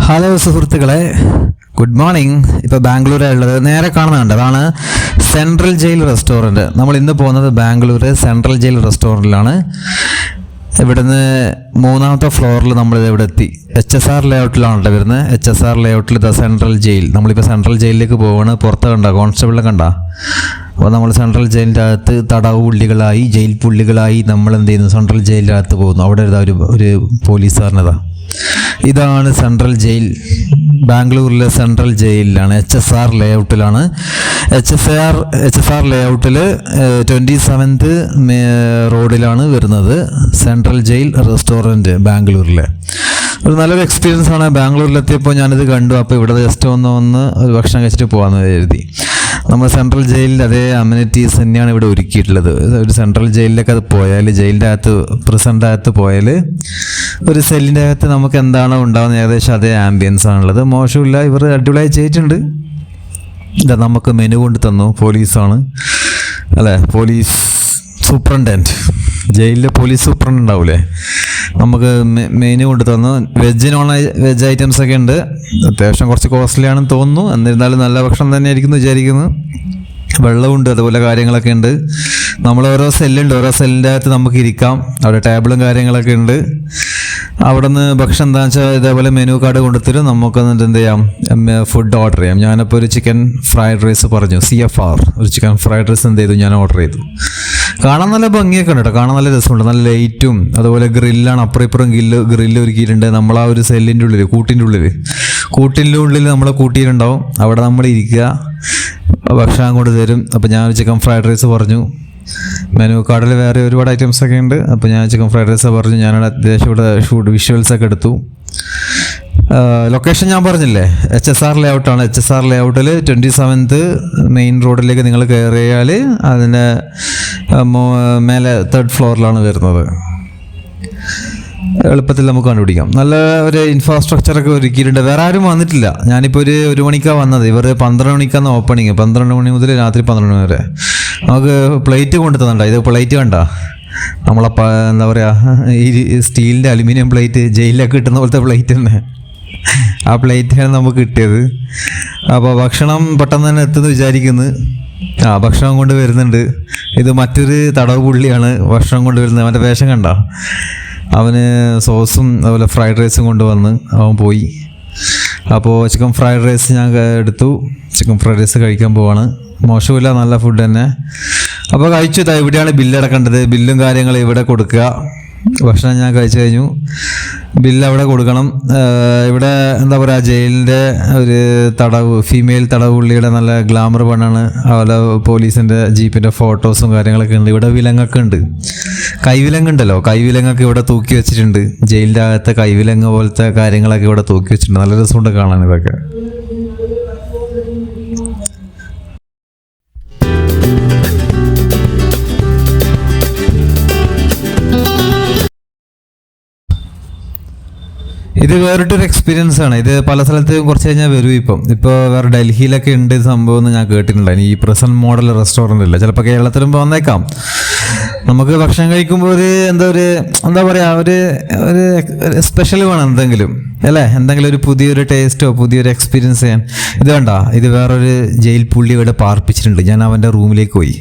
Hello സുഹൃത്തുക്കളെ, good morning. ഇപ്പോൾ ബാംഗ്ലൂരാണുള്ളത്. നേരെ കാണുന്നുണ്ട്, അതാണ് സെൻട്രൽ ജയിൽ റെസ്റ്റോറൻറ്റ്. നമ്മൾ ഇന്ന് പോകുന്നത് ബാംഗ്ലൂർ സെൻട്രൽ ജയിൽ റെസ്റ്റോറൻറ്റിലാണ്. ഇവിടുന്ന് 3ാമത്തെ ഫ്ലോറിൽ നമ്മളിത് ഇവിടെ എത്തി. HSR ലേഔട്ടിലാണ് വരുന്നത്. HSR ലേഔട്ടിൽ ദ സെൻട്രൽ ജയിൽ. നമ്മളിപ്പോൾ സെൻട്രൽ ജയിലിലേക്ക് പോവുകയാണ്. പുറത്ത് കണ്ട കോൺസ്റ്റബിളിനെ കണ്ട. അപ്പോൾ നമ്മൾ സെൻട്രൽ ജയിലിൻ്റെ അകത്ത് തടവ് പുള്ളികളായി, ജയിൽ പുള്ളികളായി നമ്മൾ എന്ത് ചെയ്യുന്നു, സെൻട്രൽ ജയിലിൻ്റെ അകത്ത് പോകുന്നു. അവിടെ ഒരു പോലീസുകാരനതാ. ഇതാണ് സെൻട്രൽ ജയിൽ. ബാംഗ്ലൂരിലെ സെൻട്രൽ ജയിലിലാണ്, HSR ലേഔട്ടിലാണ്. HSR ലേഔട്ടിൽ 27th റോഡിലാണ് വരുന്നത് സെൻട്രൽ ജയിൽ റെസ്റ്റോറൻറ്റ് ബാംഗ്ലൂരിലെ. ഒരു നല്ലൊരു എക്സ്പീരിയൻസ് ആണ്. ബാംഗ്ലൂരിലെത്തിയപ്പോൾ ഞാനിത് കണ്ടു. അപ്പോൾ ഇവിടെ ജസ്റ്റ് ഒന്ന് ഒരു ഭക്ഷണം കഴിച്ചിട്ട് പോകാമെന്ന് കരുതി. നമ്മൾ സെൻട്രൽ ജയിലിൻ്റെ അതേ അമ്യൂണിറ്റീസ് തന്നെയാണ് ഇവിടെ ഒരുക്കിയിട്ടുള്ളത്. ഒരു സെൻട്രൽ ജയിലിലേക്ക് അത് പോയാൽ, ജയിലിൻ്റെ അകത്ത് പ്രസൻ്റ് അകത്ത് പോയാൽ ഒരു സെല്ലിൻ്റെ അകത്ത് നമുക്ക് എന്താണോ ഉണ്ടാകുന്നത് ഏകദേശം അതേ ആംബിയൻസ് ആണുള്ളത്. മോശമില്ല, ഇവർ അടിപൊളിയായി ചെയ്തിട്ടുണ്ട്. ഇതാ നമുക്ക് മെനു കൊണ്ട് തന്നു. പോലീസാണ് അല്ലേ, പോലീസ് സൂപ്രണ്ടൻറ്റ്. ജയിലിലെ പോലീസ് സൂപ്രണ്ട് ഉണ്ടാവില്ലേ, നമുക്ക് മെനു കൊണ്ട് തന്നു. വെജ് ഐറ്റംസ് ഒക്കെ ഉണ്ട്. അത്യാവശ്യം കുറച്ച് കോസ്റ്റ്ലി ആണെന്ന് തോന്നുന്നു. എന്നിരുന്നാലും നല്ല ഭക്ഷണം തന്നെ ആയിരിക്കും വിചാരിക്കുന്നു. വെള്ളമുണ്ട്, അതുപോലെ കാര്യങ്ങളൊക്കെ ഉണ്ട്. നമ്മൾ ഓരോ സെല്ലുണ്ട്, ഓരോ സെല്ലിൻ്റെ അകത്ത് നമുക്ക് ഇരിക്കാം. അവിടെ ടേബിളും കാര്യങ്ങളൊക്കെ ഉണ്ട്. അവിടെ നിന്ന് ഭക്ഷണം എന്താണെന്ന് വെച്ചാൽ ഇതേപോലെ മെനു കാർഡ് കൊണ്ടുത്തരും. നമുക്ക് എന്നിട്ട് എന്ത് ചെയ്യാം, ഫുഡ് ഓർഡർ ചെയ്യാം. ഞാനിപ്പോൾ ഒരു ചിക്കൻ ഫ്രൈഡ് റൈസ് പറഞ്ഞു, CFR. ഒരു ചിക്കൻ ഫ്രൈഡ് റൈസ് എന്ത് ചെയ്തു, ഞാൻ ഓർഡർ ചെയ്തു. കാണാൻ നല്ല ഭംഗിയൊക്കെ ഉണ്ട് കേട്ടോ, കാണാൻ നല്ല രസമുണ്ട്. നല്ല ലൈറ്റും അതുപോലെ ഗ്രില്ലാണ്. അപ്പുറം ഇപ്പുറം ഗ്രില്ല് ഒരുക്കിയിട്ടുണ്ട്. നമ്മൾ ആ ഒരു സെല്ലിൻ്റെ ഉള്ളിൽ, കൂട്ടിൻ്റെ ഉള്ളിൽ നമ്മളെ കൂട്ടിയിട്ടുണ്ടാവും. അവിടെ നമ്മൾ ഇരിക്കുക, ഭക്ഷണം കൊണ്ട് തരും. അപ്പോൾ ഞാൻ ഒരു ചിക്കൻ ഫ്രൈഡ് റൈസ് പറഞ്ഞു. മെനു കാർഡിൽ വേറെ ഒരുപാട് ഐറ്റംസ് ഒക്കെ ഉണ്ട്. അപ്പോൾ ഞാൻ ചിക്കൻ ഫ്രൈഡ് റൈസ് പറഞ്ഞു. ഞാനവിടെ അത്യാവശ്യം ഇവിടെ വിഷ്വൽസൊക്കെ എടുത്തു. ലൊക്കേഷൻ ഞാൻ പറഞ്ഞില്ലേ, HSR ലേഔട്ടാണ്. HSR ലേഔട്ടിൽ 27th മെയിൻ റോഡിലേക്ക് നിങ്ങൾ കയറിയാൽ അതിൻ്റെ മേലെ 3rd ഫ്ലോറിലാണ് വരുന്നത്. എളുപ്പത്തിൽ നമുക്ക് കണ്ടുപിടിക്കാം. നല്ല ഒരു ഇൻഫ്രാസ്ട്രക്ചറൊക്കെ ഒരുക്കിയിട്ടുണ്ട്. വേറെ ആരും വന്നിട്ടില്ല. ഞാനിപ്പോൾ ഒരു മണിക്കാണ് വന്നത്. ഇവർ 12 മണിക്കാണ് ഓപ്പണിങ്. 12 മണി മുതൽ രാത്രി 12 മണി വരെ. നമുക്ക് പ്ലേറ്റ് കൊണ്ടു തന്നുണ്ടോ. ഇത് പ്ലേറ്റ് കണ്ട, നമ്മളെ എന്താ പറയുക, ഈ സ്റ്റീലിൻ്റെ അലുമിനിയം പ്ലേറ്റ്, ജയിലിലൊക്കെ കിട്ടുന്ന പോലത്തെ പ്ലേറ്റ് തന്നെ. ആ പ്ലേറ്റാണ് നമുക്ക് കിട്ടിയത്. അപ്പോൾ ഭക്ഷണം പെട്ടെന്ന് തന്നെ എത്തുമെന്ന് വിചാരിക്കുന്നു. ഭക്ഷണം കൊണ്ട് വരുന്നുണ്ട്. ഇത് മറ്റൊരു തടവ് പുള്ളിയാണ് ഭക്ഷണം കൊണ്ട് വരുന്നത്. അവൻ്റെ വേഷം കണ്ട, അവന് സോസും അതുപോലെ ഫ്രൈഡ് റൈസും കൊണ്ടുവന്ന് അവൻ പോയി. അപ്പോൾ ചിക്കൻ ഫ്രൈഡ് റൈസ് ഞാൻ എടുത്തു. ചിക്കൻ ഫ്രൈഡ് റൈസ് കഴിക്കാൻ പോവാണ്. മോശമില്ല, നല്ല ഫുഡ് തന്നെ. അപ്പോൾ കഴിച്ചു. ഇവിടെയാണ് ബില്ല് അടക്കേണ്ടത്. ബില്ലും കാര്യങ്ങളും ഇവിടെ കൊടുക്കുക. ഭക്ഷണം ഞാൻ കഴിച്ചു കഴിഞ്ഞു. ബില്ല് അവിടെ കൊടുക്കണം. ഇവിടെ എന്താ പറയുക, ജയിലിൻ്റെ ഒരു ഫീമെയിൽ തടവ് പുള്ളിയുടെ നല്ല ഗ്ലാമർ പെണ്ണാണ്. അതുപോലെ പോലീസിൻ്റെ ജീപ്പിൻ്റെ ഫോട്ടോസും കാര്യങ്ങളൊക്കെ ഉണ്ട്. ഇവിടെ വിലങ്ങൊക്കെ ഉണ്ട്. കൈവിലങ്ങുണ്ടല്ലോ, കൈവിലങ്ങൊക്കെ ഇവിടെ തൂക്കി വെച്ചിട്ടുണ്ട്. ജയിലിൻ്റെ അകത്തെ കൈവിലങ്ങ് പോലത്തെ കാര്യങ്ങളൊക്കെ ഇവിടെ തൂക്കി വെച്ചിട്ടുണ്ട്. നല്ല രസമുണ്ട് കാണാൻ ഇതൊക്കെ. ഇത് വേറിട്ടൊരു എക്സ്പീരിയൻസ് ആണ്. ഇത് പല സ്ഥലത്തും കുറച്ച് കഴിഞ്ഞാൽ വരും. ഇപ്പോൾ വേറെ ഡൽഹിയിലൊക്കെ ഉണ്ട് സംഭവം എന്ന് ഞാൻ കേട്ടിട്ടുണ്ടായിരുന്നു. ഈ പ്രസന്റ് മോഡൽ റെസ്റ്റോറൻ്റ് ഇല്ല, ചിലപ്പോൾ കേരളത്തിലും വന്നേക്കാം. നമുക്ക് ഭക്ഷണം കഴിക്കുമ്പോൾ എന്താ പറയുക, ഒരു സ്പെഷ്യൽ വേണം എന്തെങ്കിലും അല്ലേ, എന്തെങ്കിലും ഒരു പുതിയൊരു ടേസ്റ്റോ പുതിയൊരു എക്സ്പീരിയൻസ് ചെയ്യാൻ. ഇത് വേണ്ട, ഇത് വേറൊരു ജയിൽ പുള്ളി ഇവിടെ പാർപ്പിച്ചിട്ടുണ്ട്. ഞാൻ അവൻ്റെ റൂമിലേക്ക് പോയി.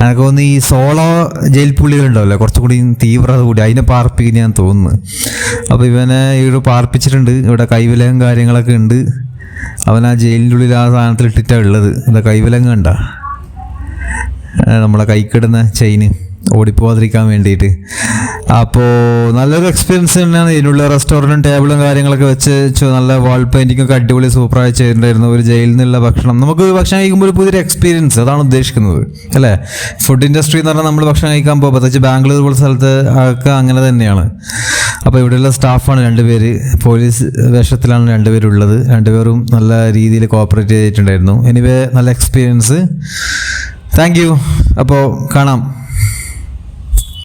എനിക്ക് തോന്നുന്നു ഈ സോളോ ജയിൽ പുള്ളികളുണ്ടാവില്ലേ, കുറച്ചുകൂടി തീവ്രത കൂടി, അതിനെ പാർപ്പിക്കുന്ന ഞാൻ തോന്നുന്നു. അപ്പോൾ ഇവനെ ഇവിടെ പാർപ്പിച്ചിട്ടുണ്ട്. ഇവിടെ കൈവിലങ്ങും കാര്യങ്ങളൊക്കെ ഉണ്ട്. അവൻ ആ ജയിലിൻ്റെ ഉള്ളിൽ ആ സാധനത്തിൽ ഇട്ടിട്ടാണ് ഉള്ളത്. എന്താ കൈവിലങ്ങ് കണ്ട, നമ്മളെ കൈക്കിടുന്ന ചെയിന് ഓടിപ്പോവാതിരിക്കാൻ വേണ്ടിയിട്ട്. അപ്പോൾ നല്ലൊരു എക്സ്പീരിയൻസ് തന്നെയാണ്. ഇതിനുള്ള റെസ്റ്റോറൻറ്റും ടേബിളും കാര്യങ്ങളൊക്കെ വെച്ച് നല്ല വാൾ പെയിൻറ്റിങ്ങൊക്കെ അടിപൊളി സൂപ്പറായി ചെയ്തിട്ടുണ്ടായിരുന്നു. ഒരു ജയിലിൽ നിന്നുള്ള ഭക്ഷണം, നമുക്ക് ഭക്ഷണം കഴിക്കുമ്പോൾ ഒരു പുതിയൊരു എക്സ്പീരിയൻസ്, അതാണ് ഉദ്ദേശിക്കുന്നത് അല്ലേ. ഫുഡ് ഇൻഡസ്ട്രി എന്ന് പറഞ്ഞാൽ നമ്മൾ ഭക്ഷണം കഴിക്കാൻ പോകും, പ്രത്യേകിച്ച് ബാംഗ്ലൂർ പോലെ സ്ഥലത്ത് ഒക്കെ അങ്ങനെ തന്നെയാണ്. അപ്പോൾ ഇവിടെയുള്ള സ്റ്റാഫാണ് 2 പേര്, പോലീസ് വേഷത്തിലാണ് 2 പേരുള്ളത്. 2 പേരും നല്ല രീതിയിൽ കോപ്പറേറ്റ് ചെയ്തിട്ടുണ്ടായിരുന്നു. എനിവേ നല്ല എക്സ്പീരിയൻസ്. Thank you. അപ്പോൾ കാണാം.